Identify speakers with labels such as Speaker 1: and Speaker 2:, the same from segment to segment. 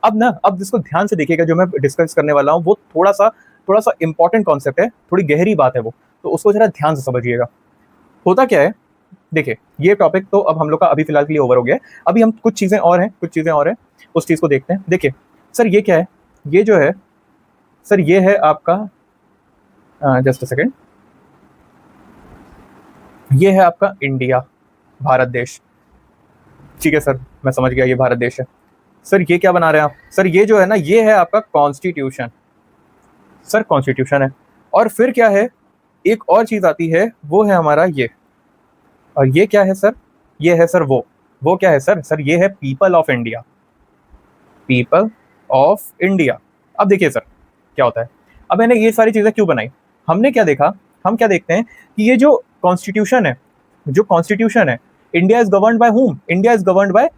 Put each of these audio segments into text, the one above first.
Speaker 1: अब जिसको ध्यान से देखिएगा, जो मैं डिस्कस करने वाला हूँ वो थोड़ा सा इंपॉर्टेंट कॉन्सेप्ट है, थोड़ी गहरी बात है वो, तो उसको जरा ध्यान से समझिएगा। होता क्या है, देखिए ये टॉपिक तो अब हम लोग का अभी फिलहाल के लिए ओवर हो गया है। अभी हम कुछ चीजें और हैं, उस चीज को देखते हैं। देखिए सर ये क्या है, ये जो है सर ये है आपका, जस्ट अ सेकेंड, ये है आपका इंडिया, भारत देश। ठीक है सर, मैं समझ गया ये भारत देश है। सर ये क्या बना रहे हैं आप, सर ये जो है ना, ये है आपका कॉन्स्टिट्यूशन। सर कॉन्स्टिट्यूशन है, और फिर क्या है, एक और चीज आती है, वो है हमारा ये, और ये क्या है सर, ये है सर वो क्या है सर, सर ये है people of India, people of India. अब देखिए सर क्या होता है, अब मैंने ये सारी चीजें क्यों बनाई, हमने क्या देखा, हम क्या देखते हैं कि ये जो कॉन्स्टिट्यूशन है, India is governed by whom, India is governed bye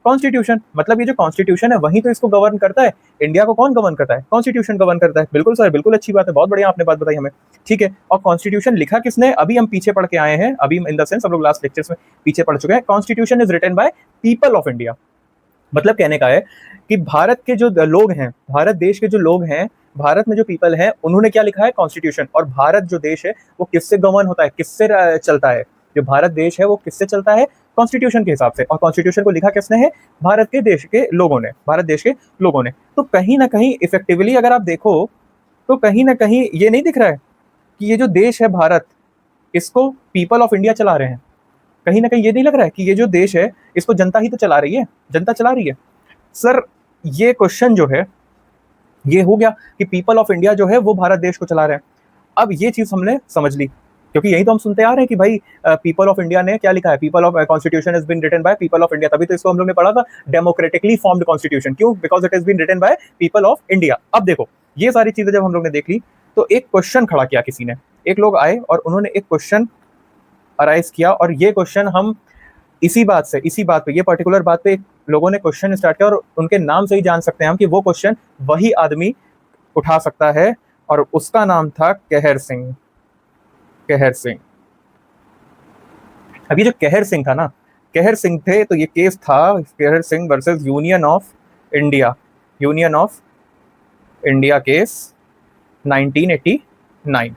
Speaker 1: constitution. मतलब ये जो कॉन्स्टिट्यूशन है वही तो इसको गवर्न करता है। इंडिया को कौन गवर्न करता है, कॉन्स्टिट्यूशन गवर्न करता है। बिल्कुल सर, बिल्कुल अच्छी बात है, बहुत बढ़िया आपने बात बताई हमें। ठीक है, और कॉन्स्टिट्यूशन लिखा किसने, अभी हम पीछे पढ़ के आए हैं, अभी इन द सेंस हम लोग लास्ट लेक्चर्स में पीछे पढ़ चुके हैं। Constitution is written by people of India. मतलब कहने का है कि भारत के जो लोग हैं, भारत देश के जो लोग हैं, भारत में जो पीपल हैं, उन्होंने क्या लिखा है, कॉन्स्टिट्यूशन। और भारत जो देश है वो किससे गवर्न होता है, किससे चलता है, जो भारत देश है वो किससे चलता है, कॉन्स्टिट्यूशन के हिसाब से। और कॉन्स्टिट्यूशन को लिखा किसने है, भारत के देश के लोगों ने, भारत देश के लोगों ने। तो कहीं ना कहीं इफेक्टिवली अगर आप देखो तो कहीं ना कहीं ये नहीं दिख रहा है कि ये जो देश है भारत, इसको पीपल ऑफ इंडिया चला रहे हैं। कहीं ना कहीं ये नहीं लग रहा है कि ये जो देश है इसको जनता ही तो चला रही है, जनता चला रही है। सर ये क्वेश्चन जो है ये हो गया कि पीपल ऑफ इंडिया जो है वो भारत देश को चला रहे हैं। अब ये चीज हमने समझ ली, क्योंकि यही तो हम सुनते आ रहे हैं कि भाई पीपल ऑफ इंडिया ने क्या लिखा है, people of constitution has been written by people of India. तभी तो इसको हम लोग ने पढ़ा था डेमोक्रेटिकली फॉर्म्ड कॉन्स्टिट्यूशन। क्यों, because it has been written by people of India. अब देखो ये सारी चीजें जब हम लोग ने देख ली तो एक क्वेश्चन खड़ा किया किसी ने, एक लोग आए और उन्होंने एक क्वेश्चन अराइज किया, और ये क्वेश्चन हम इसी बात पे ये पर्टिकुलर बात पे लोगों ने क्वेश्चन स्टार्ट किया, और उनके नाम से ही जान सकते हैं हम कि वो क्वेश्चन वही आदमी उठा सकता है, और उसका नाम था कहर सिंह। कहर सिंह, अब ये जो कहर सिंह था ना, कहर सिंह थे, तो ये केस था कहर Singh versus union of India, union of India case 1989।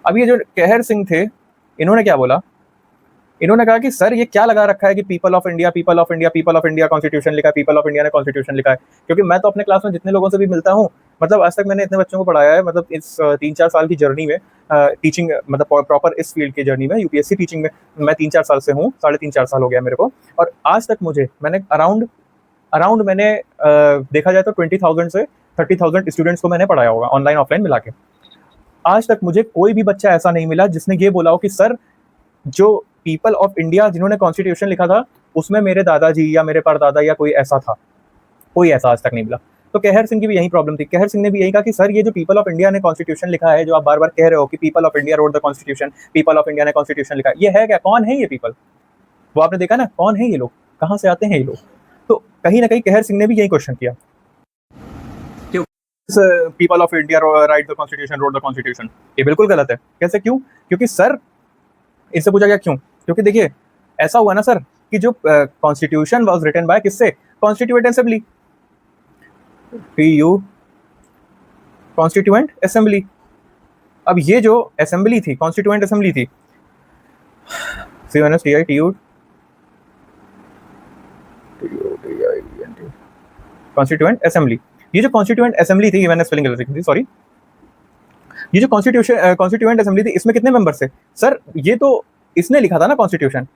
Speaker 1: अब ये जो कहर सिंह थे, इन्होंने क्या बोला, इन्होंने कहा कि सर ये क्या लगा रखा है कि people of India, people of India, people of India constitution लिखा है, पीपल ऑफ इंडिया ने कॉन्स्टिट्यूशन लिखा है। क्योंकि मैं तो अपने क्लास में जितने लोगों से भी मिलता हूँ, मतलब आज तक मैंने इतने बच्चों को पढ़ाया है, मतलब इस 3-4 साल की जर्नी में, टीचिंग मतलब प्रॉपर इस फील्ड की जर्नी में, यूपीएससी टीचिंग में मैं 3-4 साल से हूँ, 3.5-4 साल हो गया मेरे को। और आज तक मैंने अराउंड मैंने देखा जाए तो 20,000 से 30,000 स्टूडेंट्स को मैंने पढ़ाया होगा, ऑनलाइन ऑफलाइन मिला के। आज तक मुझे कोई भी बच्चा ऐसा नहीं मिला जिसने ये बोला हो कि सर जो पीपल ऑफ इंडिया जिन्होंने कॉन्स्टिट्यूशन लिखा था उसमें मेरे दादाजी या मेरे परदादा या कोई ऐसा था, कोई ऐसा आज तक नहीं मिला। तो कहर सिंह की भी यही प्रॉब्लम थी। कहर सिंह ने भी यही कहा कि सर ये जो पीपल ऑफ इंडिया ने कॉन्स्टिट्यूशन लिखा है, जो आप बार बार कह रहे हो कि people of India wrote the constitution, people of India ने कॉन्स्टिट्यूशन लिखा है, ये है क्या, कौन है ये पीपल, वो आपने देखा ना, कौन है ये लोग, कहाँ से आते हैं ये लोग। तो कहीं ना कहीं कहर सिंह ने भी यही क्वेश्चन किया, people of India right the constitution, road the constitution. ये बिल्कुल गलत है। कैसे, क्यों, क्योंकि सर इनसे पूछा गया क्यों, क्योंकि देखिए ऐसा हुआ ना सर कि जो कॉन्स्टिट्यूशन वाज रिटन बाय किससे, कॉन्स्टिट्यूएंट असेंबली, पीयू कॉन्स्टिट्यूएंट असेंबली। अब ये जो असेंबली थी, कॉन्स्टिट्यूएंट असेंबली थी, CONSTITU कॉन्स्टिट्यूएंट असेंबली। ये जो कॉन्स्टिट्यूएंट असेंबली थी, मैंने स्पेलिंग गलत लिखी थी, सॉरी। ये जो कॉन्स्टिट्यूएंट असेंबली थी, इसमें कितने मेंबर थे सर, ये तो इसने लिखा था ना कॉन्स्टिट्यूशन।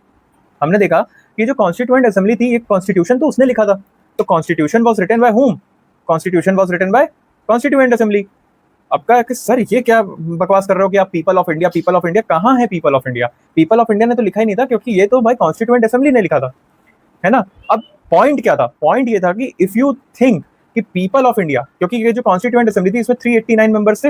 Speaker 1: हमने देखा कि जो कॉन्स्टिट्यूएंट असेंबली थी, एक कॉन्स्टिट्यूशन तो उसने लिखा था। तो constitution was written by whom, constitution was written by constituent assembly. अब कहा कि सर ये क्या बकवास कर रहे हो कि आप people of India, people of India, कहाँ है people of India, people of India ने तो लिखा ही नहीं था, क्योंकि ये तो भाई कॉन्स्टिट्यूएंट असेंबली ने लिखा था, है ना। अब पॉइंट क्या था, पॉइंट ये था कि इफ यू थिंक कि पीपल ऑफ इंडिया, क्योंकि ये जो कॉन्स्टिट्यूएंट असेंबली थी इसमें 389 मेंबर्स थे,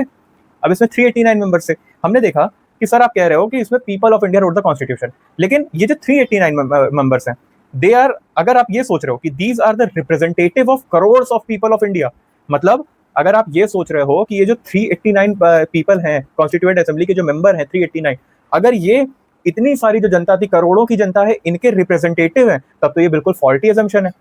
Speaker 1: अब इसमें 389 मेंबर्स से हमने देखा कि सर आप कह रहे हो कि इसमें people of India wrote the constitution, लेकिन ये जो 389 मेंबर्स हैं, दे आर, अगर आप ये सोच रहे हो कि these are the representative of crores of people of India, मतलब अगर आप ये सोच रहे हो कि ये जो 389 पीपल हैं, कॉन्स्टिट्यूएंट असेंबली के जो मेंबर हैं 389, अगर ये इतनी सारी जो जनता थी, करोड़ों की जनता है, इनके रिप्रेजेंटेटिव हैं, तब तो ये बिल्कुल फॉल्टी अजम्पशन है।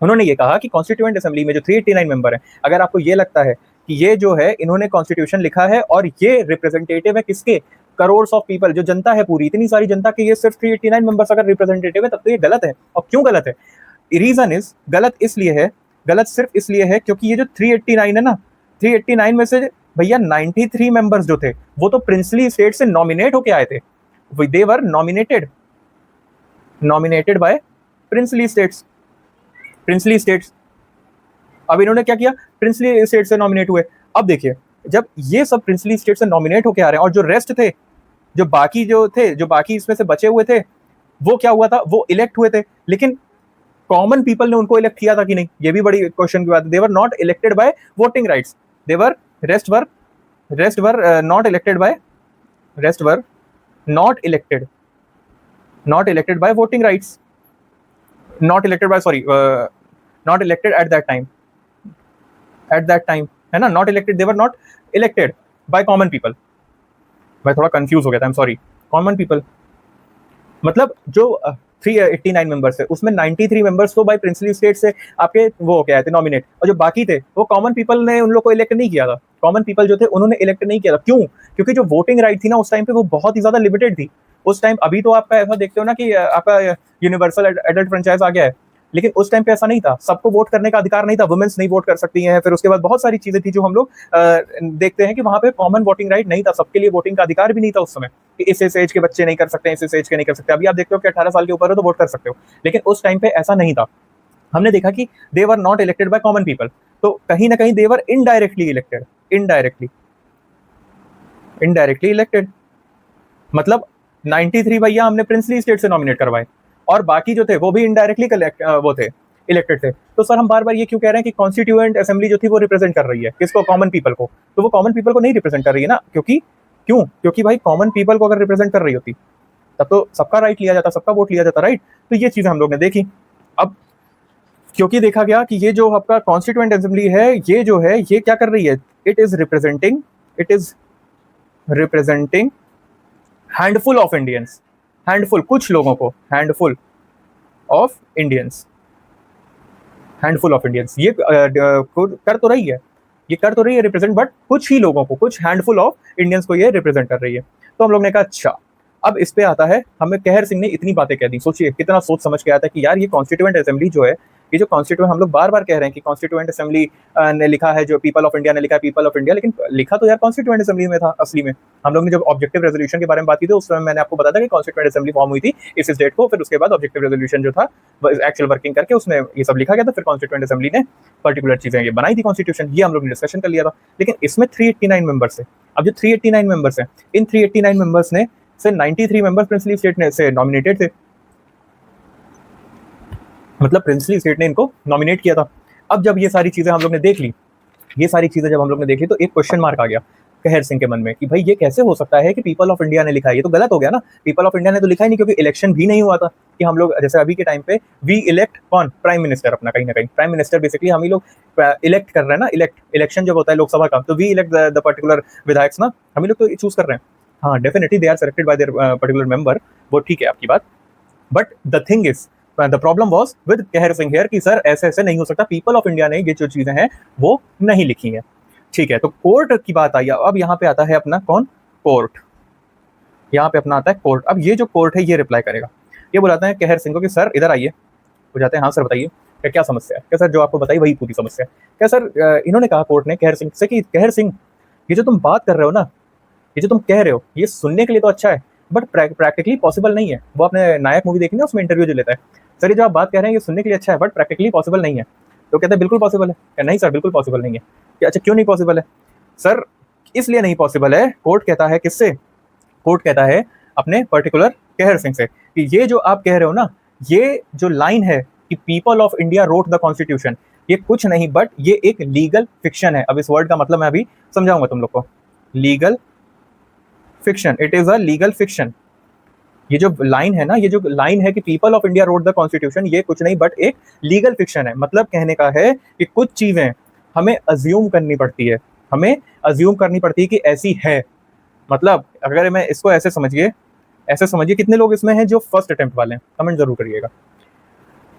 Speaker 1: उन्होंने ये कहा कि कॉन्स्टिट्यूएंट असेंबली में जो 389 मेंबर हैं, अगर आपको ये लगता है कि ये जो है इन्होंने कॉन्स्टिट्यूशन लिखा है और ये रिप्रेजेंटेटिव है किसके, करोड़ ऑफ पीपल, जो जनता है पूरी, इतनी सारी जनता के ये सिर्फ 389 मेंबर्स अगर रिप्रेजेंटेटिव है, तब तो ये गलत है। और क्यों गलत है? रीजन इज, गलत इसलिए है, गलत सिर्फ इसलिए है क्योंकि ये जो 389 है ना, 389 में से भैया 93 मेंबर्स जो थे वो तो प्रिंसली स्टेट से नॉमिनेट होके आए थे। दे वर नॉमिनेटेड बाय प्रिंसली स्टेट्स। अब इन्होंने क्या किया, प्रिंसली स्टेट से नॉमिनेट हुए। अब देखिए, जब ये सब प्रिंसली स्टेट से नॉमिनेट होके आ रहे हैं और जो रेस्ट थे, जो बाकी इसमें से बचे हुए थे, वो क्या हुआ था, वो इलेक्ट हुए थे। लेकिन कॉमन पीपल ने उनको इलेक्ट किया था कि नहीं, ये भी बड़ी क्वेश्चन की बात है। They were not elected by voting rights, they were rest were not elected by voting rights, not elected at that time, है ना, not elected, they were not elected by common people. मैं थोड़ा confuse हो गया था, I am sorry. Common people मतलब जो 389 members है उसमें 93 मेंबर्स तो बाय प्रिंसली स्टेट से आपके वो हो गए थे नॉमिनेट, और जो बाकी थे वो कॉमन पीपल ने उन लोग को इलेक्ट नहीं किया था। कॉमन पीपल जो थे उन्होंने इलेक्ट नहीं किया था। क्यों? क्योंकि जो वोटिंग राइट थी ना उस टाइम पे वो बहुत ही ज्यादा लिमिटेड थी उस टाइम। अभी तो आपका ऐसा देखते हो ना कि आपका यूनिवर्सल एडल्ट फ्रेंचाइज आ गया है, लेकिन उस टाइम पे ऐसा नहीं था। सबको वोट करने का अधिकार नहीं था, वुमेन्स नहीं वोट कर सकती हैं, फिर उसके बाद बहुत सारी चीजें थी जो हम लोग देखते हैं कि वहां पे कॉमन वोटिंग राइट नहीं था, सबके लिए वोटिंग का अधिकार भी नहीं था उस समय कि इस एज के बच्चे नहीं कर सकते, इस एज के नहीं कर सकते। अभी आप देखते हो कि 18 साल के ऊपर हो तो वोट कर सकते हो, लेकिन उस टाइम पे ऐसा नहीं था। हमने देखा कि they were not elected by common people, तो कहीं ना कहीं दे वर इनडायरेक्टली इलेक्टेड। मतलब 93 भैया हमने प्रिंसली स्टेट से नॉमिनेट करवाए और बाकी जो थे वो भी इनडायरेक्टली इलेक्टेड थे। तो सर हम बार बार ये क्यों कह रहे हैं कि कॉन्स्टिट्यूएंट असेंबली जो थी वो रिप्रेजेंट कर रही है किसको, कॉमन पीपल को? तो वो कॉमन पीपल को नहीं रिप्रेजेंट कर रही है ना, क्योंकि भाई कॉमन पीपल को अगर रिप्रेजेंट कर रही होती तब तो सबका राइट लिया जाता, सबका वोट लिया जाता, राइट। तो ये चीजें हम लोग ने देखी। अब क्योंकि देखा गया कि ये जो आपका कॉन्स्टिट्यूएंट असेंबली है ये जो है ये क्या कर रही है, it is representing handful of Indians, handful कुछ लोगों को, हैंडफुल ऑफ इंडियंस ये कर तो रही है रिप्रेजेंट, बट कुछ ही लोगों को, कुछ हैंडफुल ऑफ इंडियंस को ये रिप्रेजेंट कर रही है। तो हम लोग ने कहा अच्छा, अब इस पे आता है, हमें कहर सिंह ने इतनी बातें कह दी, सोचिए कितना सोच समझ के आता है कि यार ये कॉन्स्टिट्यूएंट असेंबली जो है, ये जो कॉन्स्टिट्यूएंट हम लोग बार बार कह रहे हैं कि कॉन्स्टिट्यूएंट असेंबली ने लिखा है, जो पीपल ऑफ इंडिया ने लिखा है पीपल ऑफ इंडिया, लेकिन लिखा तो यार कॉन्स्टिट्यूएंट असेंबली में था असली में। हम लोग ने जब ऑब्जेक्टिव रेजोल्यूशन के बारे में बात की थी उस समय मैंने आपको बताया था कि कॉन्स्टिट्यूएंट असेंबली फॉर्म हुई थी इस डेट को, फिर उसके बाद ऑब्जेक्टिव रेजोल्यूशन जो था एक्चुअल वर्किंग करके उसमें ये सब लिखा गया था, फिर कॉन्स्टिट्यूएंट असेंबली ने पर्टिकुलर चीजें ये बनाई थी कॉन्स्टिट्यूशन, ये हम लोग ने डिस्कशन कर लिया था। लेकिन इसमें 389 मेंबर्स है। अब जो 389 मेंबर्स हैं, इन 389 मेंबर्स ने से 93 मेंबर्स प्रिंसली स्टेट ने से नॉमिनेटेड थे, मतलब प्रिंसली स्टेट ने इनको नॉमिनेट किया था। अब जब ये सारी चीजें हम लोग ने देख ली, तो एक क्वेश्चन मार्क आ गया कहर सिंह के मन में कि भाई ये कैसे हो सकता है कि पीपल ऑफ इंडिया ने लिखा है, ये तो गलत हो गया ना। पीपल ऑफ इंडिया ने तो लिखा ही नहीं, क्योंकि इलेक्शन भी नहीं हुआ था कि हम लोग जैसे अभी के टाइम पे वी इलेक्ट कौन, प्राइम मिनिस्टर अपना, कहीं ना कहीं प्राइम मिनिस्टर बेसिकली हम ही लोग इलेक्ट कर रहे हैं ना। इलेक्शन जब होता है लोकसभा का तो वी इलेक्ट द पर्टिकुलर विधायक ना, हम ही लोग तो चूज कर रहे हैं। हाँ definitely they are selected by their particular member, वो ठीक है आपकी बात, but the thing is the problem was with Kahar Singh here कि सर ऐसे ऐसे नहीं हो सकता, पीपल ऑफ इंडिया ने ये जो चीजें हैं वो नहीं लिखी हैं। ठीक है, तो कोर्ट की बात आई। अब यहाँ पे आता है अपना कौन, कोर्ट। यहाँ पे अपना आता है कोर्ट। अब ये जो कोर्ट है ये रिप्लाई करेगा, ये बुलाते हैं कहर सिंह को कि सर इधर आइए। हो जाते हैं हाँ सर बताइए क्या समस्या है। क्या सर जो आपको बताई वही पूरी समस्या है। क्या सर इन्होंने कहा कोर्ट ने कहर सिंह से कि कहर सिंह ये जो तुम बात कर रहे हो ना, ये जो तुम कह रहे हो ये सुनने के लिए तो अच्छा है बट प्रैक्टिकली पॉसिबल नहीं है। वो आपने नायक मूवी देखी ना, उसमें इंटरव्यू जो लेता है, सर ये जो आप बात कह रहे हैं ये सुनने के लिए अच्छा है बट प्रैक्टिकली पॉसिबल नहीं है। तो कहते हैं बिल्कुल पॉसिबल है। क्या नहीं सर बिल्कुल पॉसिबल नहीं है। क्या अच्छा क्यों नहीं पॉसिबल है सर? इसलिए नहीं पॉसिबल है, कोर्ट कहता है किससे, कोर्ट कहता है अपने पर्टिकुलर कहर सिंह से कि ये जो आप कह रहे हो ना, ये जो लाइन है कि people of India wrote the constitution, ये कुछ नहीं बट ये एक लीगल फिक्शन है। अब इस वर्ड का मतलब मैं अभी समझाऊंगा तुम लोग को। Legal fiction, it is a legal fiction. ये जो लाइन है ना, ये जो लाइन है कि people of India wrote the constitution, ये कुछ नहीं बट एक लीगल फिक्शन है। मतलब कहने का है कि कुछ चीजें हमें अज्यूम करनी पड़ती है, हमें अज्यूम करनी पड़ती है कि ऐसी है। मतलब अगर मैं इसको ऐसे समझिए कितने लोग इसमें हैं जो फर्स्ट अटेम्प्ट वाले हैं, कमेंट जरूर करिएगा।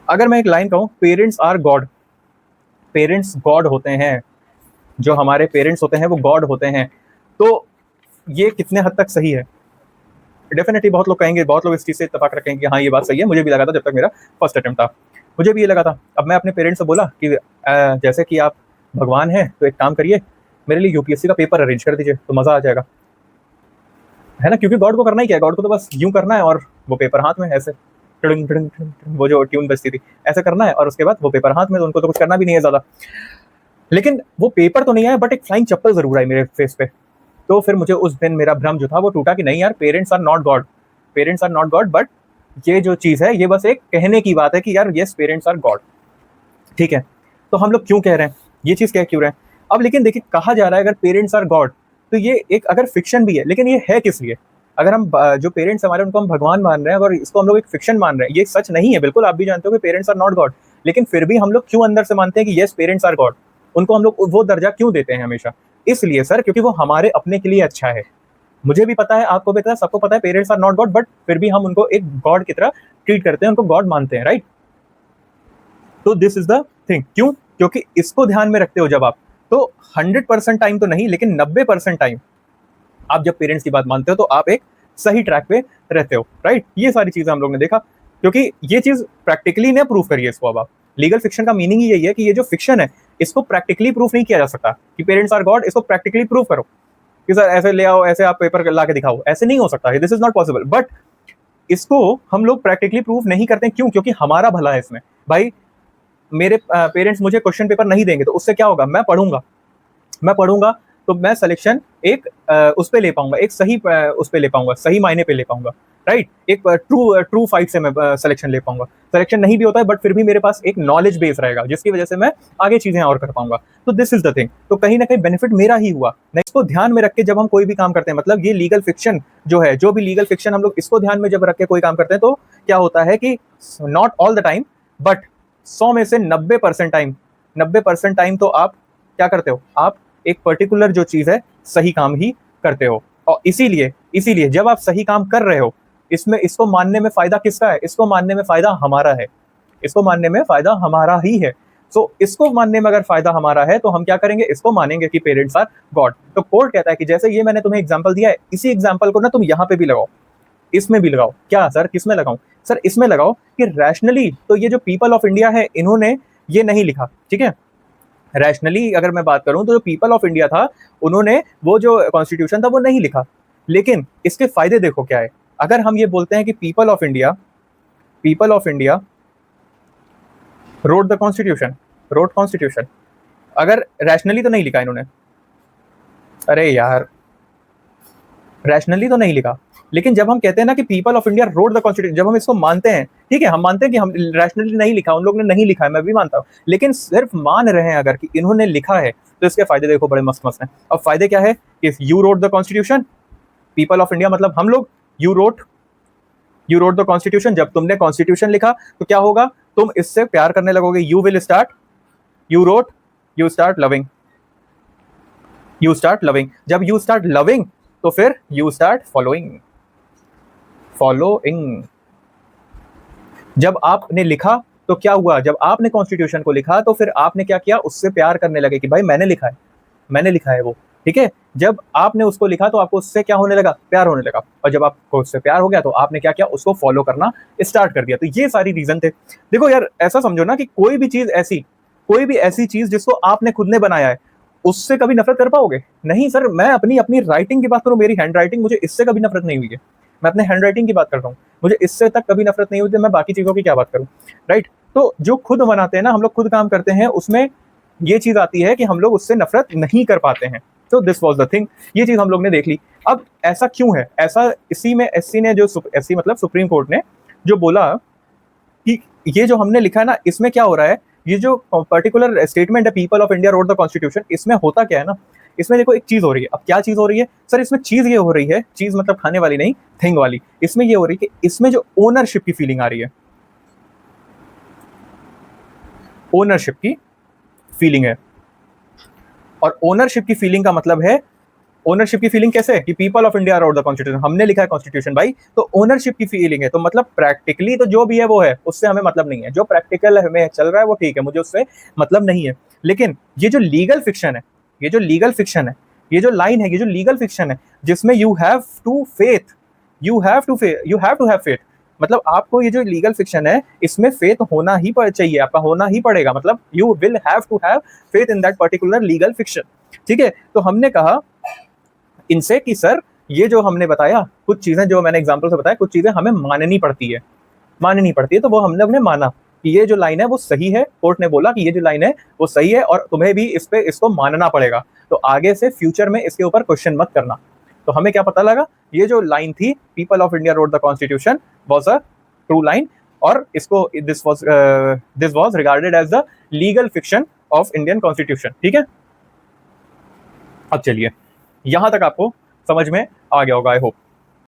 Speaker 1: अगर मैं एक लाइन कहूँ, parents are god, parents god होते हैं, जो हमारे पेरेंट्स होते हैं वो गॉड होते हैं, तो ये कितने हद तक सही है? डेफिनेटली बहुत लोग कहेंगे, बहुत लोग इस चीज़ से इत्तेफाक रखेंगे कि हाँ ये बात सही है, मुझे भी लगा था जब तक मेरा फर्स्ट अटेम्प्ट था, मुझे भी ये लगा था। अब मैं अपने पेरेंट्स से बोला कि जैसे कि आप भगवान हैं तो एक काम करिए, मेरे लिए यूपीएससी का पेपर अरेंज कर दीजिए तो मज़ा आ जाएगा, है ना? क्योंकि गॉड को करना ही क्या है, गॉड को तो बस यूं करना है और वो पेपर हाथ में ऐसे टिड़िंग टिड़िंग टिड़िंग टिड़िंग, वो जो ट्यून बजती थी ऐसे करना है और उसके बाद वो पेपर हाथ में, तो उनको तो कुछ करना भी नहीं है ज़्यादा। लेकिन वो पेपर तो नहीं आया, बट एक फ्लाइंग चप्पल ज़रूर आई मेरे फेस पे। तो फिर मुझे उस दिन मेरा भ्रम जो था वो टूटा कि नहीं यार, parents are not god, parents are not god, but ये जो चीज़ है ये बस एक कहने की बात है कि यार यस पेरेंट्स आर गॉड, ठीक है? तो हम लोग क्यों कह रहे हैं ये चीज़, कह क्यों रहे हैं? अब लेकिन देखिए, कहा जा रहा है अगर पेरेंट्स आर गॉड, तो ये एक अगर फिक्शन भी है, लेकिन ये है किस लिए? अगर हम जो पेरेंट्स हमारे उनको हम भगवान मान रहे हैं और इसको हम लोग एक फिक्शन मान रहे हैं, ये सच नहीं है बिल्कुल, आप भी जानते हो कि पेरेंट्स आर नॉट गॉड, लेकिन फिर भी हम लोग क्यों अंदर से मानते हैं कि यस पेरेंट्स आर गॉड? उनको हम लोग वो दर्जा क्यों देते हैं हमेशा? इसलिए सर, क्योंकि वो हमारे अपने के लिए अच्छा है। मुझे भी पता है, आपको भी पता है, सबको पता है parents are not god, but फिर भी हम उनको एक गॉड की तरह ट्रीट करते हैं, उनको गॉड मानते हैं, राइट? तो दिस इज द थिंग। क्यों? क्योंकि इसको ध्यान में रखते हो जब आप, तो 100% टाइम तो नहीं, लेकिन 90% टाइम आप जब पेरेंट्स की बात मानते हो तो आप एक सही ट्रैक पे रहते हो, राइट? ये सारी चीजें हम लोग ने देखा, क्योंकि ये चीज प्रैक्टिकली ने प्रूव करिए इसको। अब आप, लीगल फिक्शन का मीनिंग ही यही है कि ये जो फिक्शन है इसको प्रैक्टिकली प्रूफ नहीं किया जा सकता कि पेरेंट्स आर गॉड, इसको प्रैक्टिकली प्रूव करो कि सर ऐसे ले आओ, ऐसे आप पेपर ला के दिखाओ, ऐसे नहीं हो सकता है, this is not possible. But इसको हम लोग प्रैक्टिकली प्रूफ नहीं करते, क्यों? क्योंकि हमारा भला है इसमें। भाई मेरे पेरेंट्स मुझे क्वेश्चन पेपर नहीं देंगे तो उससे क्या होगा? मैं पढ़ूंगा, मैं पढ़ूंगा तो मैं सिलेक्शन एक उस पे ले पाऊंगा, एक सही उस पे ले पाऊंगा, सही मायने पे ले पाऊंगा, राइट? एक ट्रू ट्रू फाइट से मैं सिलेक्शन ले पाऊंगा। सिलेक्शन नहीं भी होता है बट फिर भी मेरे पास एक नॉलेज बेस रहेगा जिसकी वजह से मैं आगे चीजें और कर पाऊंगा। तो दिस इज द थिंग। तो कहीं ना कहीं बेनिफिट मेरा ही हुआ। नेक्स्ट को ध्यान में रख के जब हम कोई भी काम करते हैं, मतलब ये लीगल फिक्शन जो है, जो भी लीगल फिक्शन हम लोग इसको ध्यान में जब रख के कोई काम करते हैं, तो क्या होता है कि not all the time, but 100 में से 90% टाइम, 90% टाइम तो आप क्या करते हो? आप एक पर्टिकुलर जो चीज है सही काम ही करते हो। और इसीलिए इसीलिए जब आप सही काम कर रहे हो, इसमें इसको मानने में फायदा किसका है? इसको मानने में फायदा हमारा है, इसको मानने में फायदा हमारा ही है। सो इसको मानने में अगर फायदा हमारा है तो हम क्या करेंगे? इसको मानेंगे कि पेरेंट्स आर गॉड। तो कोर्ट कहता है कि जैसे ये मैंने तुम्हें एग्जांपल दिया है, इसी एग्जांपल को ना तुम यहाँ पे भी लगाओ, इसमें भी लगाओ। क्या सर, किसमें लगाऊं? सर इसमें लगाओ कि रैशनली तो ये जो पीपल ऑफ इंडिया है इन्होंने ये नहीं लिखा, ठीक है? रैशनली अगर मैं बात करूं तो जो पीपल ऑफ इंडिया था उन्होंने वो जो कॉन्स्टिट्यूशन था वो नहीं लिखा, लेकिन इसके फायदे देखो क्या है। अगर हम ये बोलते हैं कि people of India, people of India wrote the constitution, road constitution, अगर रैशनली तो नहीं लिखा इन्होंने, अरे यार रैशनली तो नहीं लिखा, लेकिन जब हम कहते हैं ना कि people of India wrote the constitution, जब हम इसको मानते हैं, ठीक है, हम मानते हैं कि हम रैशनली नहीं लिखा, उन लोगों ने नहीं लिखा है, मैं भी मानता हूँ, लेकिन सिर्फ मान रहे हैं अगर कि इन्होंने लिखा है, तो इसके फायदे देखो बड़े मस्त मस्त हैं। अब फायदे क्या है कि you road the constitution, people of India मतलब हम लोग, यू रोड द कॉन्स्टिट्यूशन, जब तुमने कॉन्स्टिट्यूशन लिखा तो क्या होगा? तुम इससे प्यार करने लगोगे, you will start, you wrote, you start loving, you start loving, जब यू स्टार्ट लविंग तो फिर यू स्टार्ट फॉलोइंग, फॉलोइंग। जब आपने लिखा तो क्या हुआ? जब आपने कॉन्स्टिट्यूशन को लिखा तो फिर आपने क्या किया? उससे प्यार करने लगे कि भाई मैंने लिखा है, मैंने लिखा है वो, ठीक है? जब आपने उसको लिखा तो आपको उससे क्या होने लगा? प्यार होने लगा। और जब आपको उससे प्यार हो गया तो आपने क्या किया? उसको फॉलो करना स्टार्ट कर दिया। तो ये सारी रीजन थे। देखो यार, ऐसा समझो ना कि कोई भी चीज ऐसी, कोई भी ऐसी चीज जिसको आपने खुद ने बनाया है, उससे कभी नफरत कर पाओगे? नहीं सर। मैं अपनी अपनी राइटिंग की बात करूं, मेरी हैंड राइटिंग, मुझे इससे कभी नफरत नहीं हुई है। मैं अपने हैंड राइटिंग की बात कर रहा हूँ, मुझे इससे तक कभी नफरत नहीं हुई, तो मैं बाकी चीजों की क्या बात करूँ, राइट? तो जो खुद बनाते हैं ना, हम लोग खुद काम करते हैं, उसमें ये चीज आती है कि हम लोग उससे नफरत नहीं कर पाते हैं। तो दिस वॉज द थिंग, ये चीज हम लोग ने देख ली। अब ऐसा क्यों है? ऐसा इसी में एससी ने जो एससी मतलब सुप्रीम कोर्ट ने जो बोला कि ये जो हमने लिखा है ना, इसमें क्या हो रहा है, ये जो पर्टिकुलर स्टेटमेंट है people of India wrote the constitution, इसमें होता क्या है ना, इसमें देखो एक चीज हो रही है। अब क्या चीज हो रही है सर? इसमें चीज ये हो रही है, चीज मतलब खाने वाली नहीं, थिंग वाली। इसमें ये हो रही है कि इसमें जो ओनरशिप की फीलिंग आ रही है, ओनरशिप की फीलिंग है। और ओनरशिप की फीलिंग का मतलब है ओनरशिप की फीलिंग कैसे है कि people of India wrote the constitution, हमने लिखा है कॉन्स्टिट्यूशन भाई, तो ओनरशिप की फीलिंग है, तो मतलब प्रैक्टिकली तो जो भी है वो है, उससे हमें मतलब नहीं है, जो प्रैक्टिकल हमें चल रहा है वो ठीक है, मुझे उससे मतलब नहीं है। लेकिन ये जो लीगल फिक्शन है, ये जो लीगल फिक्शन है, ये जो लाइन है, ये जो लीगल फिक्शन है, जिसमें you have to faith, you have to faith, you have to have faith, मतलब आपको ये जो लीगल फिक्शन है इसमें फेथ होना ही चाहिए, आपका होना ही पड़ेगा, मतलब you will have to have faith in that particular legal fiction. ठीक है, तो हमने कहा इनसे कि सर ये जो हमने बताया कुछ चीजें, जो मैंने एग्जांपल से बताया, कुछ चीजें हमें माननी पड़ती है, माननी पड़ती है, तो वो हम लोग ने माना कि ये जो लाइन है वो सही है, कोर्ट ने बोला कि ये जो लाइन है वो सही है और तुम्हें भी इस पे इसको मानना पड़ेगा, तो आगे से फ्यूचर में इसके ऊपर क्वेश्चन मत करना। तो हमें क्या पता लगा, ये जो लाइन थी people of India wrote the constitution was a true line, और इसको this was regarded as the legal fiction of Indian constitution. ठीक है, अब चलिए यहां तक आपको समझ में आ गया होगा आई होप।